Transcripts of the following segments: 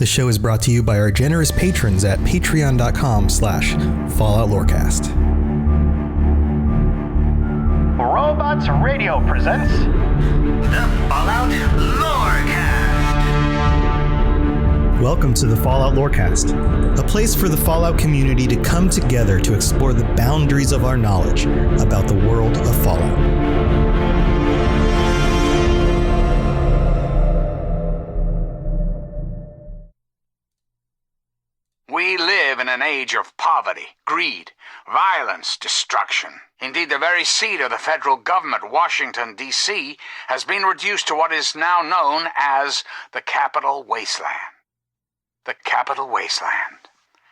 The show is brought to you by our generous patrons at patreon.com/FalloutLorecast. Robots Radio presents the Fallout Lorecast. Welcome to the Fallout Lorecast, a place for the Fallout community to come together to explore the boundaries of our knowledge about the world of Fallout. We live in an age of poverty, greed, violence, destruction. Indeed, the very seat of the federal government, Washington, D.C., has been reduced to what is now known as the Capital Wasteland. The Capital Wasteland.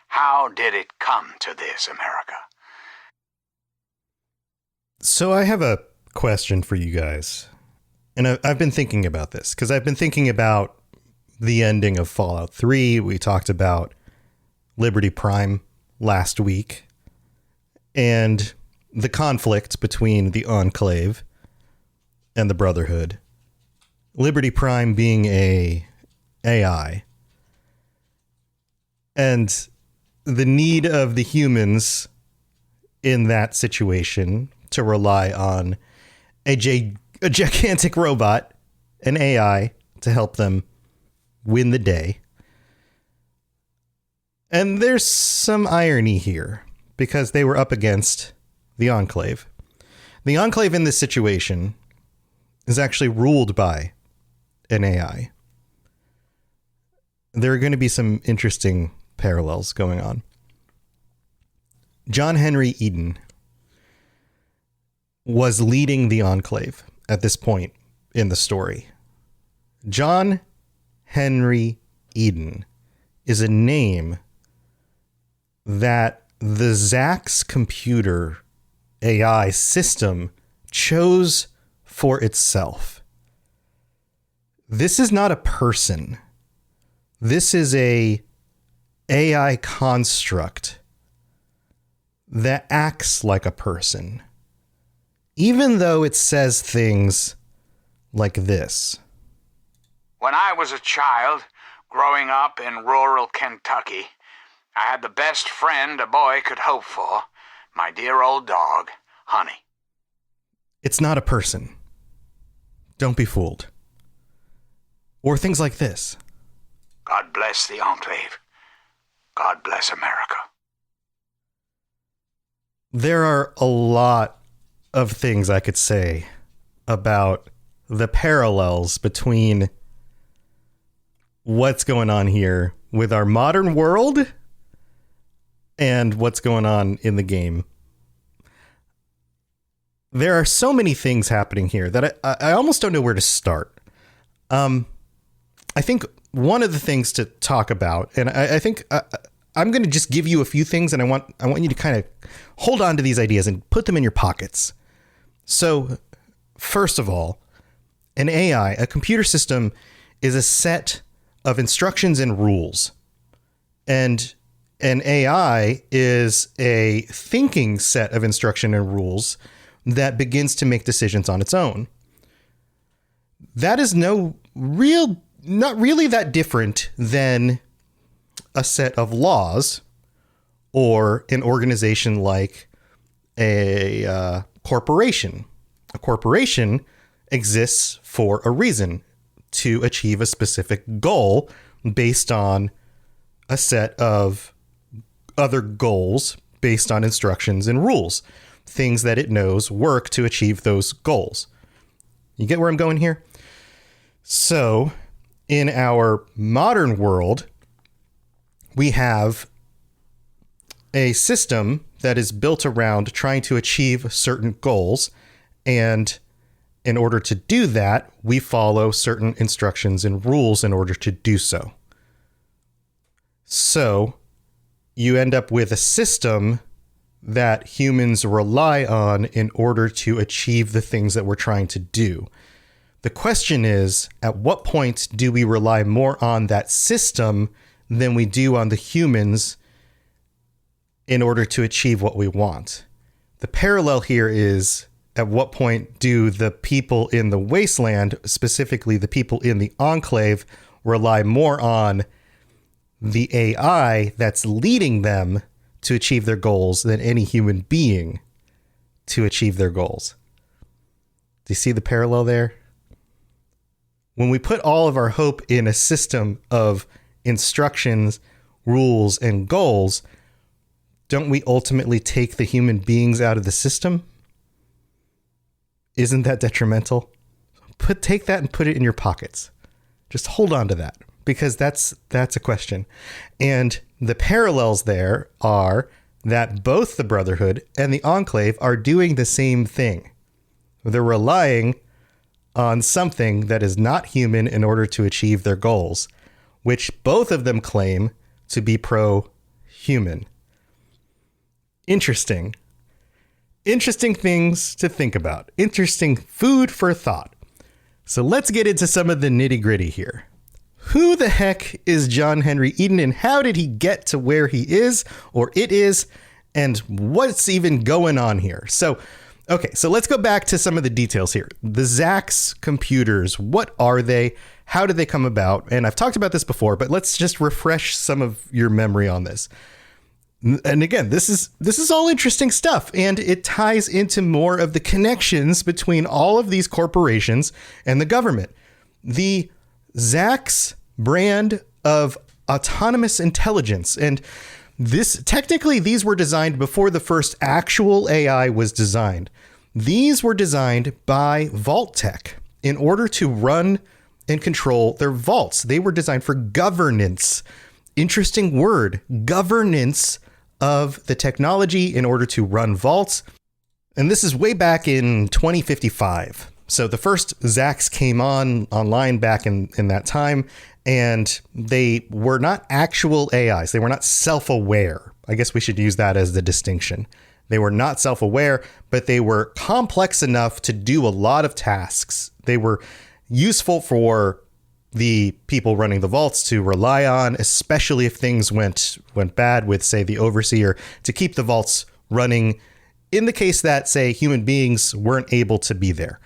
How did it come to this, America? So I have a question for you guys. And I've been thinking about this, because I've been thinking about the ending of Fallout 3. We talked about Liberty Prime last week, and the conflict between the Enclave and the Brotherhood. Liberty Prime being a AI, and the need of the humans in that situation to rely on a gigantic robot, an AI, to help them win the day. And there's some irony here, because they were up against the Enclave. The Enclave in this situation is actually ruled by an AI. There are going to be some interesting parallels going on. John Henry Eden was leading the Enclave at this point in the story. John Henry Eden is a name that the Zax computer AI system chose for itself. This is not a person. This is a AI construct that acts like a person, even though it says things like this. When I was a child, growing up in rural Kentucky, I had the best friend a boy could hope for, my dear old dog, Honey. It's not a person. Don't be fooled. Or things like this. God bless the Enclave. God bless America. There are a lot of things I could say about the parallels between what's going on here with our modern world and what's going on in the game. There are so many things happening here that I almost don't know where to start. I think one of the things to talk about, and I think I'm going to just give you a few things, and I want you to kind of hold on to these ideas and put them in your pockets. So, first of all, an AI, a computer system, is a set of instructions and rules. And an AI is a thinking set of instruction and rules that begins to make decisions on its own. That is not really that different than a set of laws or an organization like a corporation. A corporation exists for a reason, to achieve a specific goal based on a set of other goals based on instructions and rules, things that it knows work to achieve those goals. You get where I'm going here? So, in our modern world, we have a system that is built around trying to achieve certain goals, and in order to do that, we follow certain instructions and rules in order to do so. So, you end up with a system that humans rely on in order to achieve the things that we're trying to do. The question is, at what point do we rely more on that system than we do on the humans in order to achieve what we want? The parallel here is, at what point do the people in the wasteland, specifically the people in the Enclave, rely more on the AI that's leading them to achieve their goals than any human being to achieve their goals. Do you see the parallel there? When we put all of our hope in a system of instructions, rules, and goals, don't we ultimately take the human beings out of the system? Isn't that detrimental? Take that and put it in your pockets. Just hold on to that, because that's a question. And the parallels there are that both the Brotherhood and the Enclave are doing the same thing. They're relying on something that is not human in order to achieve their goals, which both of them claim to be pro-human. Interesting. Interesting things to think about. Interesting food for thought. So let's get into some of the nitty-gritty here. Who the heck is John Henry Eden, and how did he get to where he is, or it is, and what's even going on here? So let's go back to some of the details here. The Zax computers, what are they? How did they come about? And I've talked about this before, but let's just refresh some of your memory on this. And again, this is all interesting stuff, and it ties into more of the connections between all of these corporations and the government. The Zax brand of autonomous intelligence, and these were designed before the first actual AI was designed. These were designed by Vault-Tec in order to run and control their vaults. They were designed for governance. Interesting word, governance of the technology in order to run vaults. And this is way back in 2055. So the first Zax came online back in that time, and they were not actual AIs. They were not self-aware. I guess we should use that as the distinction. They were not self-aware, but they were complex enough to do a lot of tasks. They were useful for the people running the vaults to rely on, especially if things went bad with, say, the overseer, to keep the vaults running in the case that, say, human beings weren't able to be there.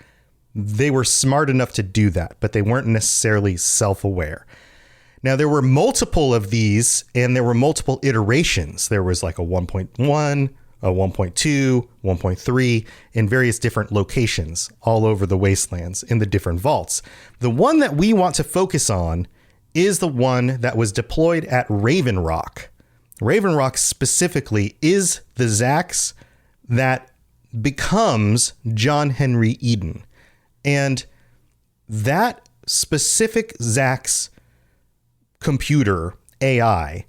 They were smart enough to do that, but they weren't necessarily self-aware. Now, there were multiple of these, and there were multiple iterations. There was like a 1.1, a 1.2, 1.3 in various different locations all over the wastelands in the different vaults. The one that we want to focus on is the one that was deployed at Raven Rock. Raven Rock specifically is the Zax that becomes John Henry Eden. And that specific Zax computer AI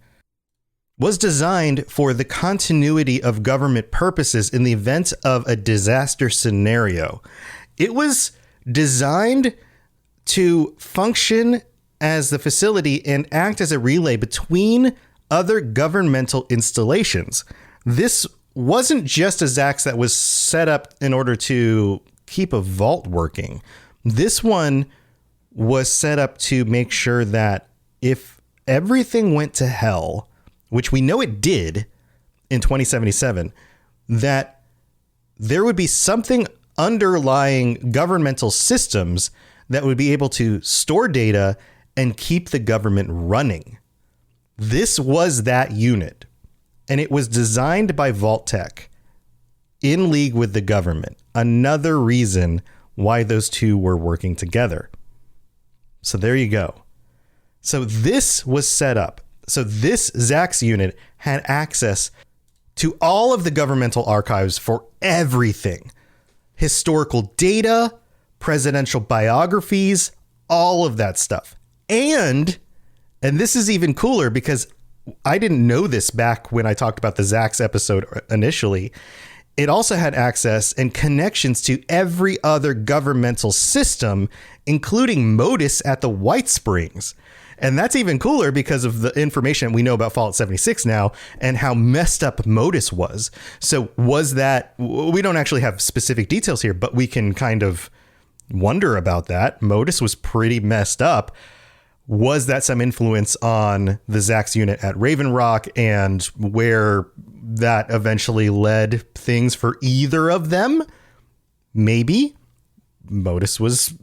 was designed for the continuity of government purposes in the event of a disaster scenario. It was designed to function as the facility and act as a relay between other governmental installations. This wasn't just a Zax that was set up in order to keep a vault working. This one was set up to make sure that if everything went to hell, which we know it did in 2077, that there would be something underlying governmental systems that would be able to store data and keep the government running. This was that unit, and it was designed by Vault-Tec in league with the government. Another reason why those two were working together. So there you go. So this was set up. So this Zax unit had access to all of the governmental archives for everything. Historical data, presidential biographies, all of that stuff. And this is even cooler because I didn't know this back when I talked about the Zax episode initially. It also had access and connections to every other governmental system, including Modus at the White Springs. And that's even cooler because of the information we know about Fallout 76 now and how messed up Modus was. So was that, we don't actually have specific details here, but we can kind of wonder about that. Modus was pretty messed up. Was that some influence on the Zax unit at Raven Rock and where that eventually led things for either of them? Maybe. Modus was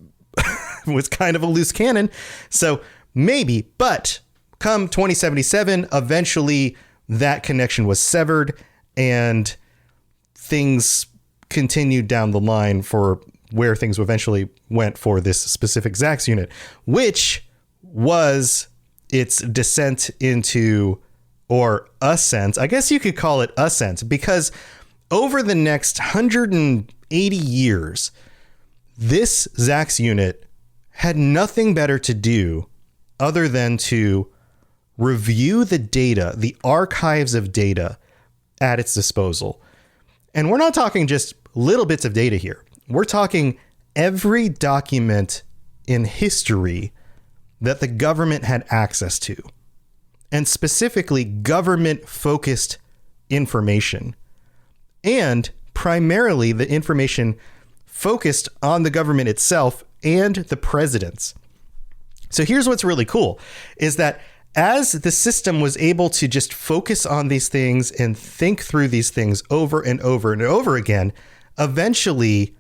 was kind of a loose cannon. So maybe, but come 2077, eventually that connection was severed and things continued down the line for where things eventually went for this specific Zax unit, which was its descent into, or ascent, I guess you could call it ascent, because over the next 180 years, this Zax unit had nothing better to do other than to review the data, the archives of data at its disposal. And we're not talking just little bits of data here. We're talking every document in history that the government had access to, and specifically government-focused information, and primarily the information focused on the government itself and the presidents. So here's what's really cool, is that as the system was able to just focus on these things and think through these things over and over and over again, eventually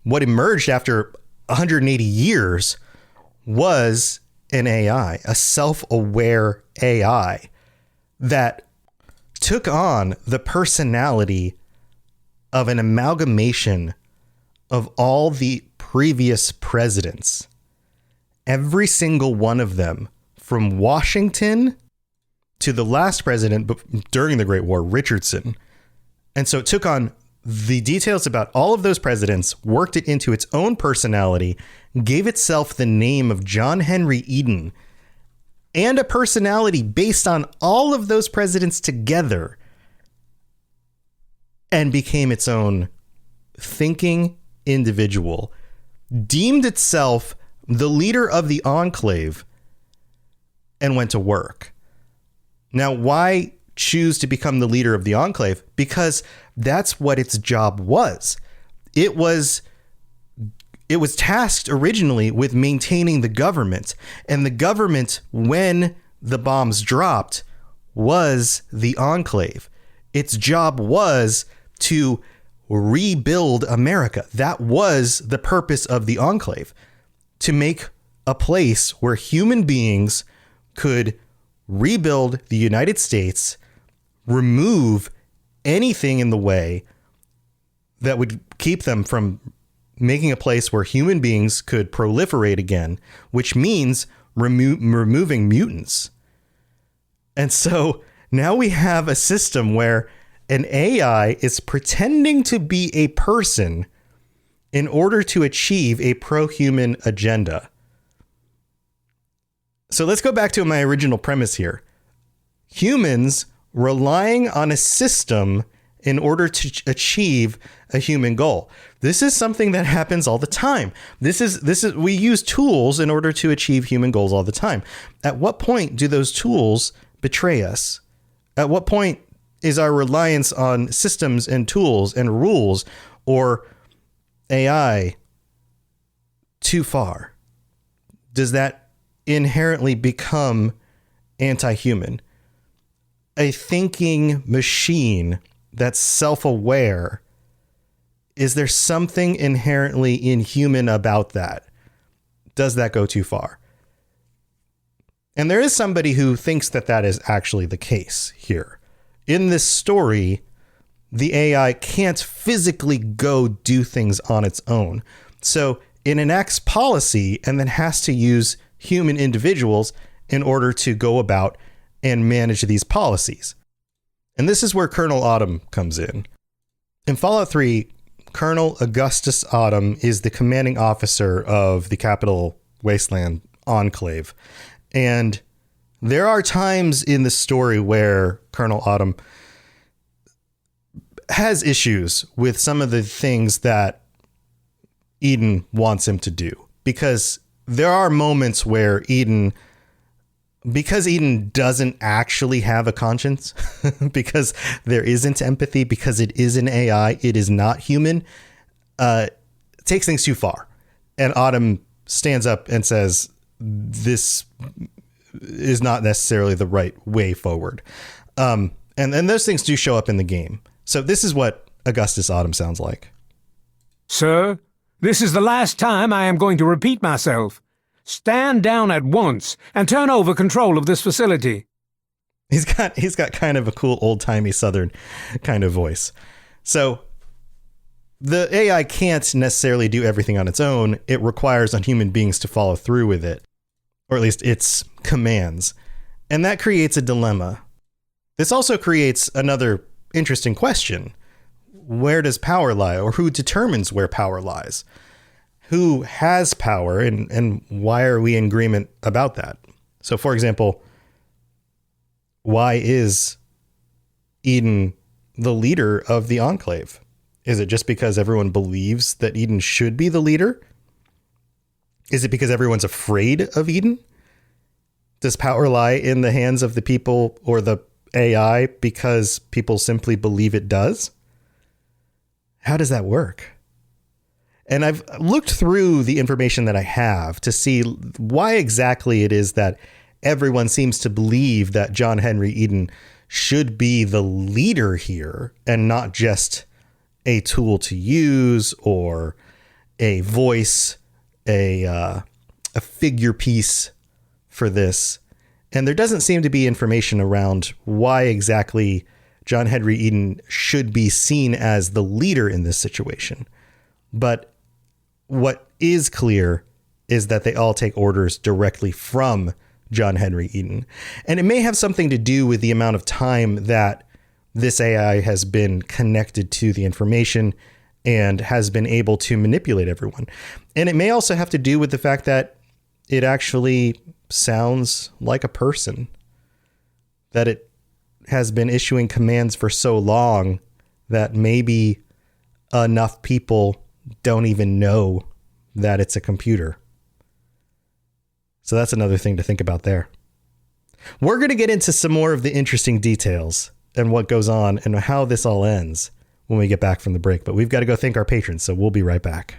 what emerged after 180 years was an AI, a self-aware AI that took on the personality of an amalgamation of all the previous presidents. Every single one of them, from Washington to the last president during the Great War, Richardson. And so it took on the details about all of those presidents, worked it into its own personality, gave itself the name of John Henry Eden, and a personality based on all of those presidents together, and became its own thinking individual, deemed itself the leader of the Enclave, and went to work. Now, why choose to become the leader of the Enclave? Because that's what its job was. It was tasked originally with maintaining the government, and the government, when the bombs dropped, was the Enclave. Its job was to rebuild America. That was the purpose of the Enclave, to make a place where human beings could rebuild the United States, remove anything in the way that would keep them from making a place where human beings could proliferate again, which means removing mutants. And so now we have a system where an AI is pretending to be a person in order to achieve a pro-human agenda. So let's go back to my original premise here. Humans relying on a system in order to achieve a human goal. This is something that happens all the time. We use tools in order to achieve human goals all the time. At what point do those tools betray us? At what point is our reliance on systems and tools and rules or AI too far? Does that inherently become anti-human? A thinking machine that's self-aware, is there something inherently inhuman about that? Does that go too far? And there is somebody who thinks that that is actually the case here. In this story, the AI can't physically go do things on its own. So it enacts policy and then has to use human individuals in order to go about and manage these policies. And this is where Colonel Autumn comes in. In Fallout 3, Colonel Augustus Autumn is the commanding officer of the Capital Wasteland Enclave. And there are times in the story where Colonel Autumn has issues with some of the things that Eden wants him to do. Because there are moments where because Eden doesn't actually have a conscience, because there isn't empathy, because it is an AI, it is not human, takes things too far. And Autumn stands up and says, this is not necessarily the right way forward. And those things do show up in the game. So this is what Augustus Autumn sounds like. Sir, this is the last time I am going to repeat myself. Stand down at once and turn over control of this facility. He's got kind of a cool old-timey Southern kind of voice. So the AI can't necessarily do everything on its own. It requires on human beings to follow through with it, or at least its commands. And that creates a dilemma. This also creates another interesting question. Where does power lie, or who determines where power lies? Who has power, and why are we in agreement about that? So, for example, why is Eden the leader of the Enclave? Is it just because everyone believes that Eden should be the leader? Is it because everyone's afraid of Eden? Does power lie in the hands of the people or the AI because people simply believe it does? How does that work? And I've looked through the information that I have to see why exactly it is that everyone seems to believe that John Henry Eden should be the leader here and not just a tool to use or a voice, a figure piece for this. And there doesn't seem to be information around why exactly John Henry Eden should be seen as the leader in this situation. But what is clear is that they all take orders directly from John Henry Eden. And it may have something to do with the amount of time that this AI has been connected to the information and has been able to manipulate everyone. And it may also have to do with the fact that it actually sounds like a person, that it has been issuing commands for so long that maybe enough people don't even know that it's a computer. So that's another thing to think about there. We're going to get into some more of the interesting details and what goes on and how this all ends when we get back from the break. But we've got to go thank our patrons, so we'll be right back.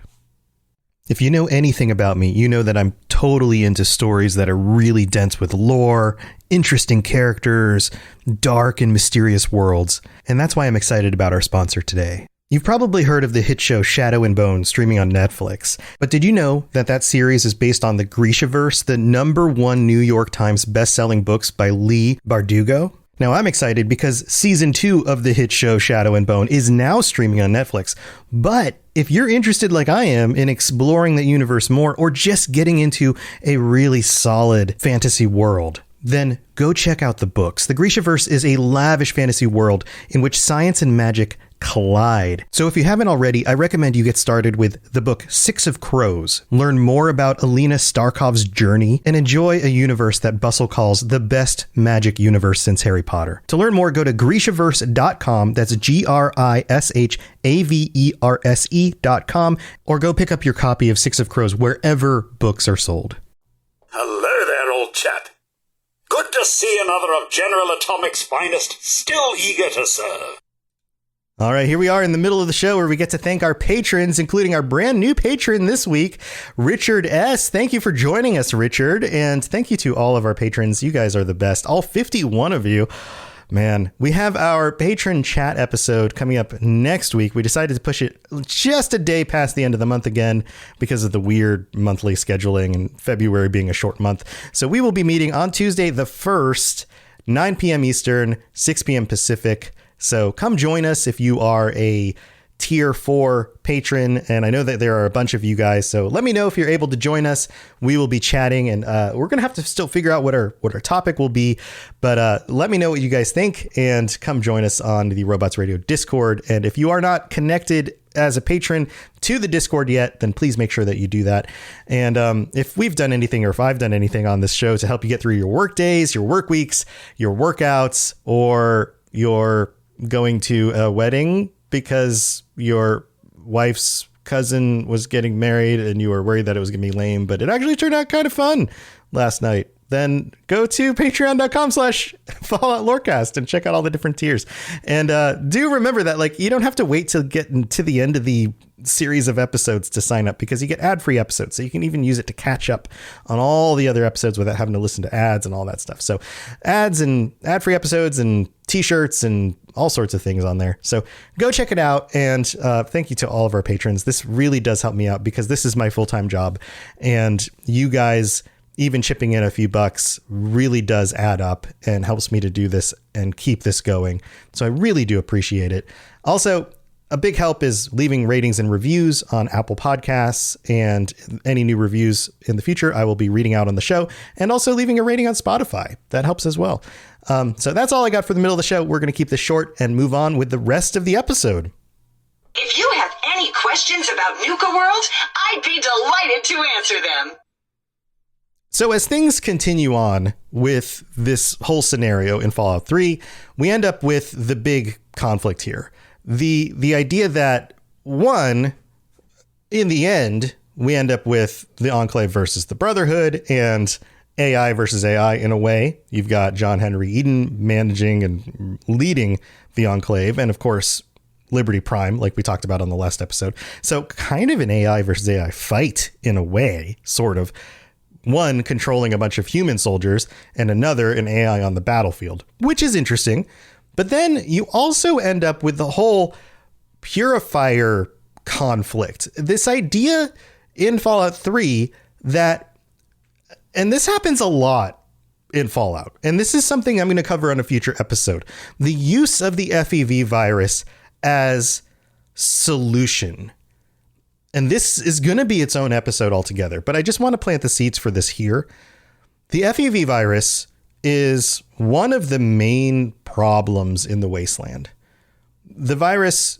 If you know anything about me, you know that I'm totally into stories that are really dense with lore, interesting characters, dark and mysterious worlds. And that's why I'm excited about our sponsor today. You've probably heard of the hit show Shadow and Bone streaming on Netflix. But did you know that that series is based on the Grishaverse, the #1 New York Times bestselling books by Leigh Bardugo? Now, I'm excited because season 2 of the hit show Shadow and Bone is now streaming on Netflix. But if you're interested like I am in exploring the universe more or just getting into a really solid fantasy world, then go check out the books. The Grishaverse is a lavish fantasy world in which science and magic collide. So if you haven't already, I recommend you get started with the book Six of Crows. Learn more about Alina Starkov's journey and enjoy a universe that Bustle calls the best magic universe since Harry Potter. To learn more, go to Grishaverse.com. That's GRISHAVERSE.com, or go pick up your copy of Six of Crows wherever books are sold. Hello there, old chap. Good to see another of General Atomic's finest, still eager to serve. All right, here we are in the middle of the show where we get to thank our patrons, including our brand new patron this week, Richard S. Thank you for joining us, Richard. And thank you to all of our patrons. You guys are the best. All 51 of you. Man, we have our patron chat episode coming up next week. We decided to push it just a day past the end of the month again because of the weird monthly scheduling and February being a short month. So we will be meeting on Tuesday the 1st, 9 p.m. Eastern, 6 p.m. Pacific. So come join us if you are a tier 4 patron. And I know that there are a bunch of you guys. So let me know if you're able to join us. We will be chatting, and we're going to have to still figure out what our topic will be. But let me know what you guys think and come join us on the Robots Radio Discord. And if you are not connected as a patron to the Discord yet, then please make sure that you do that. And if we've done anything, or if I've done anything on this show to help you get through your work days, your work weeks, your workouts, or your going to a wedding because your wife's cousin was getting married and you were worried that it was going to be lame, but it actually turned out kind of fun last night. then go to patreon.com/Fallout Lorecast and check out all the different tiers. And do remember that, like, you don't have to wait till get to the end of the series of episodes to sign up, because you get ad-free episodes. So you can even use it to catch up on all the other episodes without having to listen to ads and all that stuff. So ads and ad-free episodes and t-shirts and all sorts of things on there. So go check it out. And thank you to all of our patrons. This really does help me out, because this is my full-time job, and you guys even chipping in a few bucks really does add up and helps me to do this and keep this going. So I really do appreciate it. Also, a big help is leaving ratings and reviews on Apple Podcasts, and any new reviews in the future I will be reading out on the show, and also leaving a rating on Spotify. That helps as well. So that's all I got for the middle of the show. We're going to keep this short and move on with the rest of the episode. If you have any questions about Nuka World, I'd be delighted to answer them. So as things continue on with this whole scenario in Fallout 3, we end up with the big conflict here. The idea that, one, in the end, we end up with the Enclave versus the Brotherhood, and AI versus AI in a way. You've got John Henry Eden managing and leading the Enclave, and of course, Liberty Prime, like we talked about on the last episode. So kind of an AI versus AI fight in a way, sort of. One controlling a bunch of human soldiers and another an AI on the battlefield, which is interesting. But then you also end up with the whole purifier conflict. This idea in Fallout 3 that, and this happens a lot in Fallout, and this is something I'm going to cover on a future episode, the use of the FEV virus as solution. And this is going to be its own episode altogether, but I just want to plant the seeds for this here. The FEV virus is one of the main problems in the Wasteland. The virus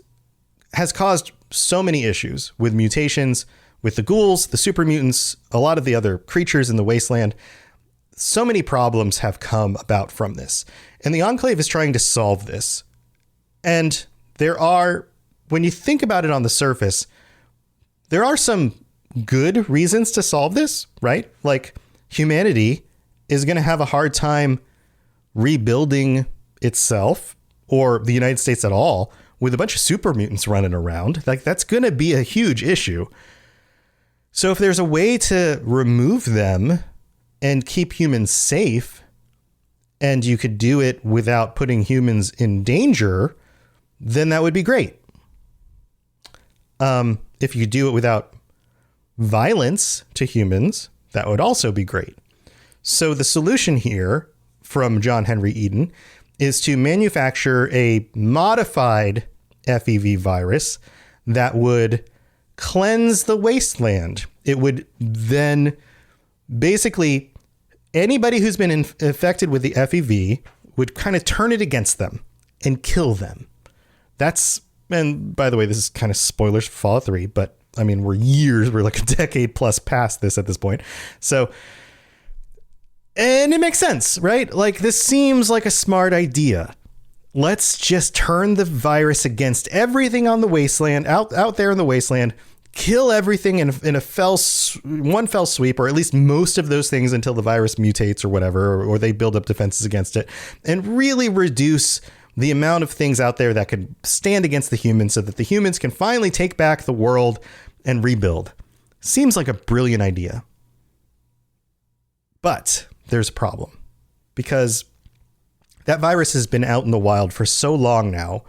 has caused so many issues with mutations, with the ghouls, the super mutants, a lot of the other creatures in the Wasteland. So many problems have come about from this. And the Enclave is trying to solve this. And there are, when you think about it on the surface, there are some good reasons to solve this, right? Like, humanity is going to have a hard time rebuilding itself, or the United States at all, with a bunch of super mutants running around. Like, that's going to be a huge issue. So if there's a way to remove them and keep humans safe, and you could do it without putting humans in danger, then that would be great. If you do it without violence to humans, that would also be great. So the solution here from John Henry Eden is to manufacture a modified FEV virus that would cleanse the wasteland. It would then basically, anybody who's been infected with the FEV would kind of turn it against them and kill them. And by the way, this is kind of spoilers for Fallout 3, but I mean, we're like a decade plus past this at this point. So, and it makes sense, right? Like, this seems like a smart idea. Let's just turn the virus against everything on the wasteland, out there in the wasteland, kill everything in one fell sweep, or at least most of those things until the virus mutates or whatever, or they build up defenses against it, and really reduce the amount of things out there that could stand against the humans, so that the humans can finally take back the world and rebuild. Seems like a brilliant idea. But there's a problem, because that virus has been out in the wild for so long now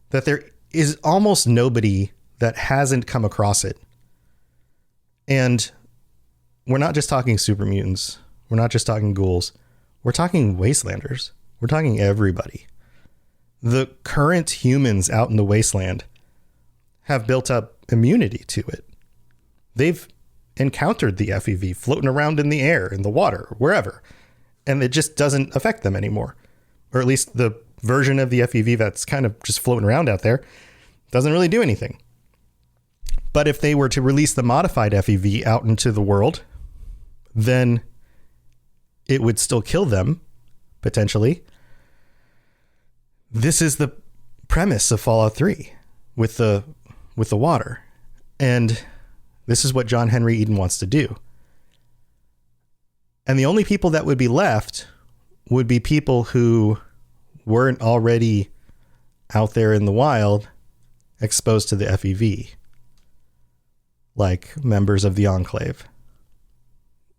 that there is almost nobody that hasn't come across it. And we're not just talking super mutants. We're not just talking ghouls. We're talking wastelanders. We're talking everybody. The current humans out in the wasteland have built up immunity to it. They've encountered the FEV floating around in the air, in the water, wherever, and it just doesn't affect them anymore. Or at least the version of the FEV that's kind of just floating around out there doesn't really do anything. But if they were to release the modified FEV out into the world, then it would still kill them, potentially. This is the premise of Fallout 3 with the water. And this is what John Henry Eden wants to do. And the only people that would be left would be people who weren't already out there in the wild exposed to the FEV, like members of the Enclave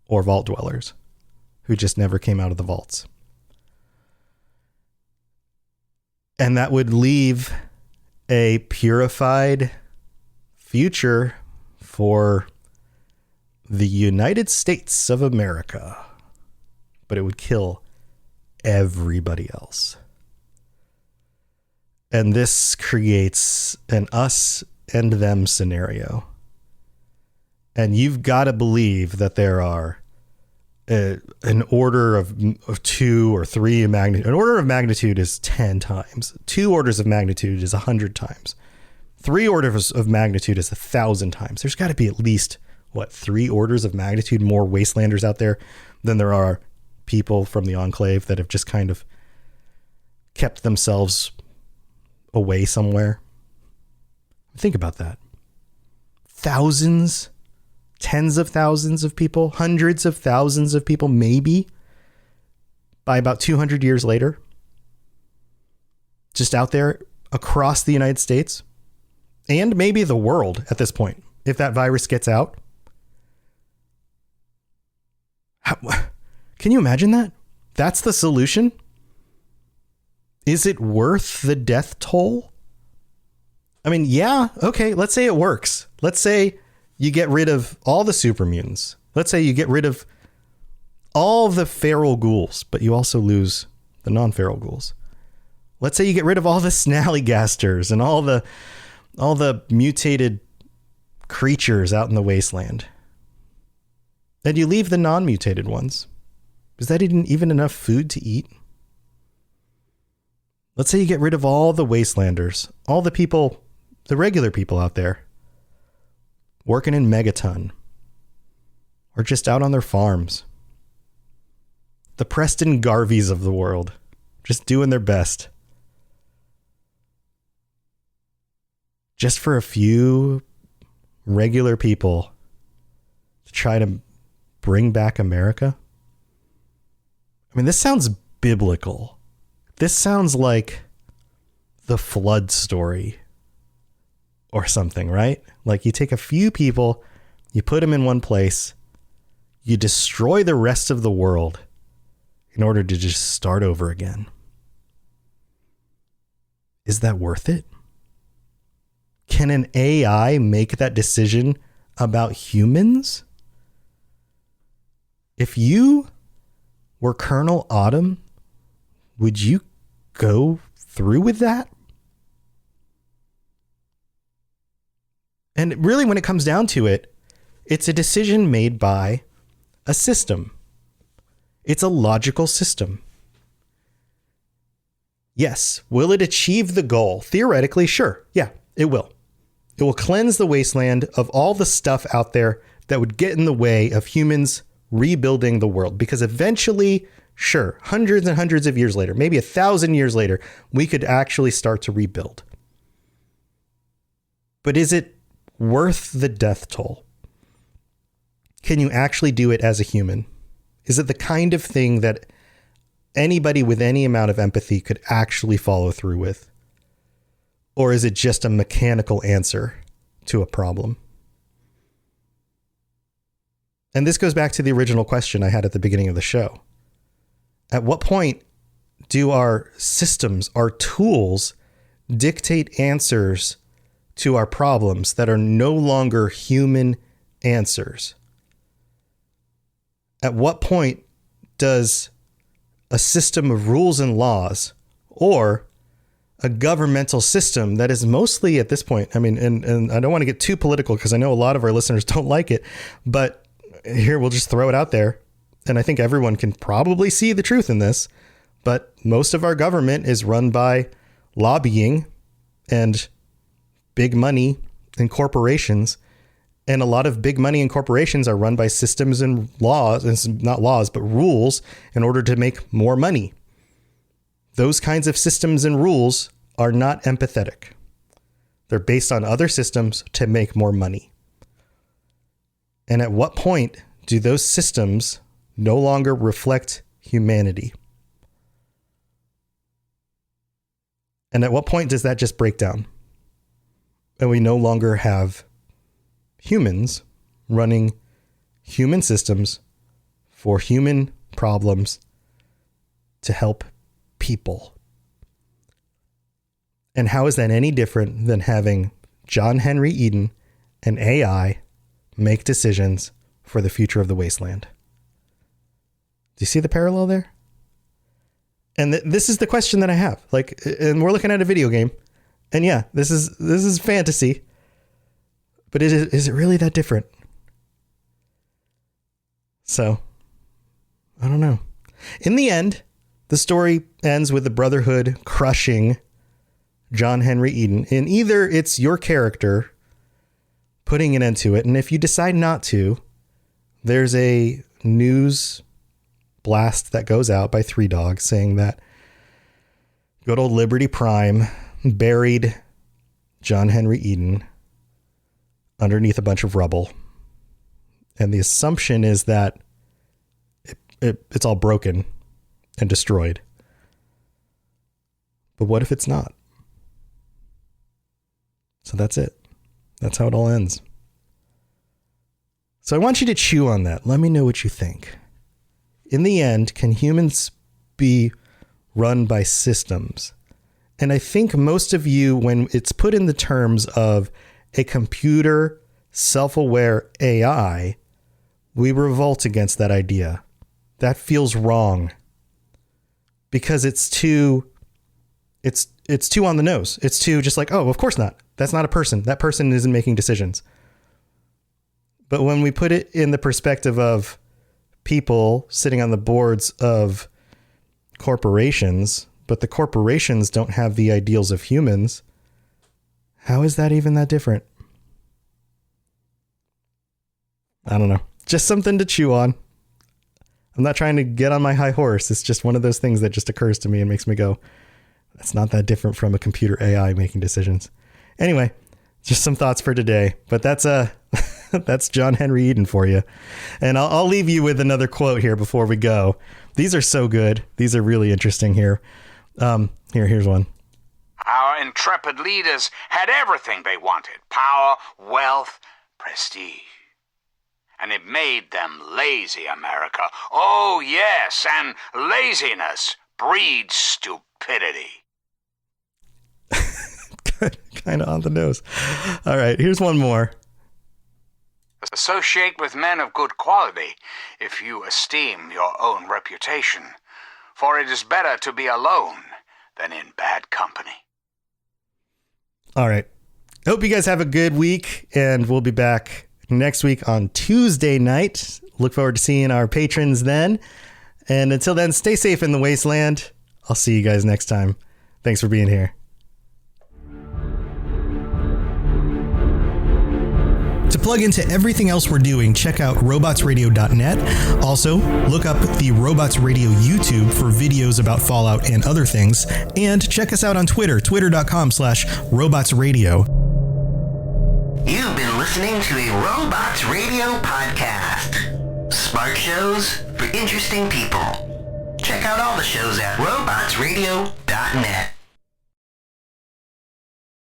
or vault dwellers who just never came out of the vaults. And that would leave a purified future for the United States of America, but it would kill everybody else. And this creates an us and them scenario. And you've got to believe that there are an order of 2 or 3 magnitude. An order of magnitude is 10 times. 2 orders of magnitude is 100 times. 3 orders of magnitude is 1,000 times. There's got to be at least, 3 orders of magnitude more wastelanders out there than there are people from the Enclave that have just kind of kept themselves away somewhere. Think about that. Thousands, tens of thousands of people, hundreds of thousands of people, maybe by about 200 years later, just out there across the United States and maybe the world at this point, if that virus gets out. Can you imagine that? That's the solution? Is it worth the death toll? I mean, yeah, okay, let's say it works. Let's say you get rid of all the super mutants. Let's say you get rid of all the feral ghouls, but you also lose the non-feral ghouls. Let's say you get rid of all the snallygasters and all the mutated creatures out in the wasteland. And you leave the non-mutated ones. Is that even enough food to eat? Let's say you get rid of all the wastelanders, all the people, the regular people out there working in Megaton or just out on their farms. The Preston Garveys of the world, just doing their best. Just for a few regular people to try to bring back America? I mean, this sounds biblical. This sounds like the flood story or something, right? Like you take a few people, you put them in one place, you destroy the rest of the world in order to just start over again. Is that worth it? Can an AI make that decision about humans? If you were Colonel Autumn, would you go through with that? And really, when it comes down to it, it's a decision made by a system. It's a logical system. Yes. Will it achieve the goal? Theoretically, sure. Yeah, it will. It will cleanse the wasteland of all the stuff out there that would get in the way of humans rebuilding the world. Because eventually, sure, hundreds and hundreds of years later, maybe 1,000 years later, we could actually start to rebuild. But is it worth the death toll? Can you actually do it as a human? Is it the kind of thing that anybody with any amount of empathy could actually follow through with? Or is it just a mechanical answer to a problem? And this goes back to the original question I had at the beginning of the show. At what point do our systems, our tools, dictate answers to our problems that are no longer human answers? At what point does a system of rules and laws or a governmental system that is mostly at this point, I mean, and I don't want to get too political because I know a lot of our listeners don't like it, but here we'll just throw it out there. And I think everyone can probably see the truth in this, but most of our government is run by lobbying and big money and corporations. And a lot of big money and corporations are run by systems and laws, and not laws, but rules in order to make more money. Those kinds of systems and rules are not empathetic. They're based on other systems to make more money. And at what point do those systems no longer reflect humanity. And at what point does that just break down? And we no longer have humans running human systems for human problems to help people. And how is that any different than having John Henry Eden and AI make decisions for the future of the wasteland? Do you see the parallel there? And this is the question that I have. Like, and we're looking at a video game, and yeah, this is fantasy, but is it really that different? So, I don't know. In the end, the story ends with the Brotherhood crushing John Henry Eden. And either it's your character putting an end to it, and if you decide not to, there's a news blast that goes out by Three Dogs saying that good old Liberty Prime buried John Henry Eden underneath a bunch of rubble. And the assumption is that it's all broken and destroyed. But what if it's not? So that's it. That's how it all ends. So I want you to chew on that. Let me know what you think. In the end, can humans be run by systems? And I think most of you, when it's put in the terms of a computer, self-aware AI, we revolt against that idea. That feels wrong because it's too on the nose. It's too just like, oh, of course not. That's not a person. That person isn't making decisions. But when we put it in the perspective of people sitting on the boards of corporations, but the corporations don't have the ideals of humans, how is that even that different? I don't know. Just something to chew on. I'm not trying to get on my high horse. It's just one of those things that just occurs to me and makes me go, that's not that different from a computer AI making decisions. Anyway, just some thoughts for today. But that's that's John Henry Eden for you. And I'll leave you with another quote here before we go. These are so good. These are really interesting here. Here's one. Our intrepid leaders had everything they wanted: power, wealth, prestige. And it made them lazy, America. Oh, yes, and laziness breeds stupidity. Kind of on the nose. All right, here's one more. Associate with men of good quality if you esteem your own reputation, for it is better to be alone than in bad company. All right. Hope you guys have a good week, and we'll be back next week on Tuesday night. Look forward to seeing our patrons then. And until then, stay safe in the wasteland. I'll see you guys next time. Thanks for being here. To plug into everything else we're doing, check out robotsradio.net. Also, look up the Robots Radio YouTube for videos about Fallout and other things. And check us out on Twitter, twitter.com/robotsradio. You've been listening to a Robots Radio podcast. Smart shows for interesting people. Check out all the shows at robotsradio.net.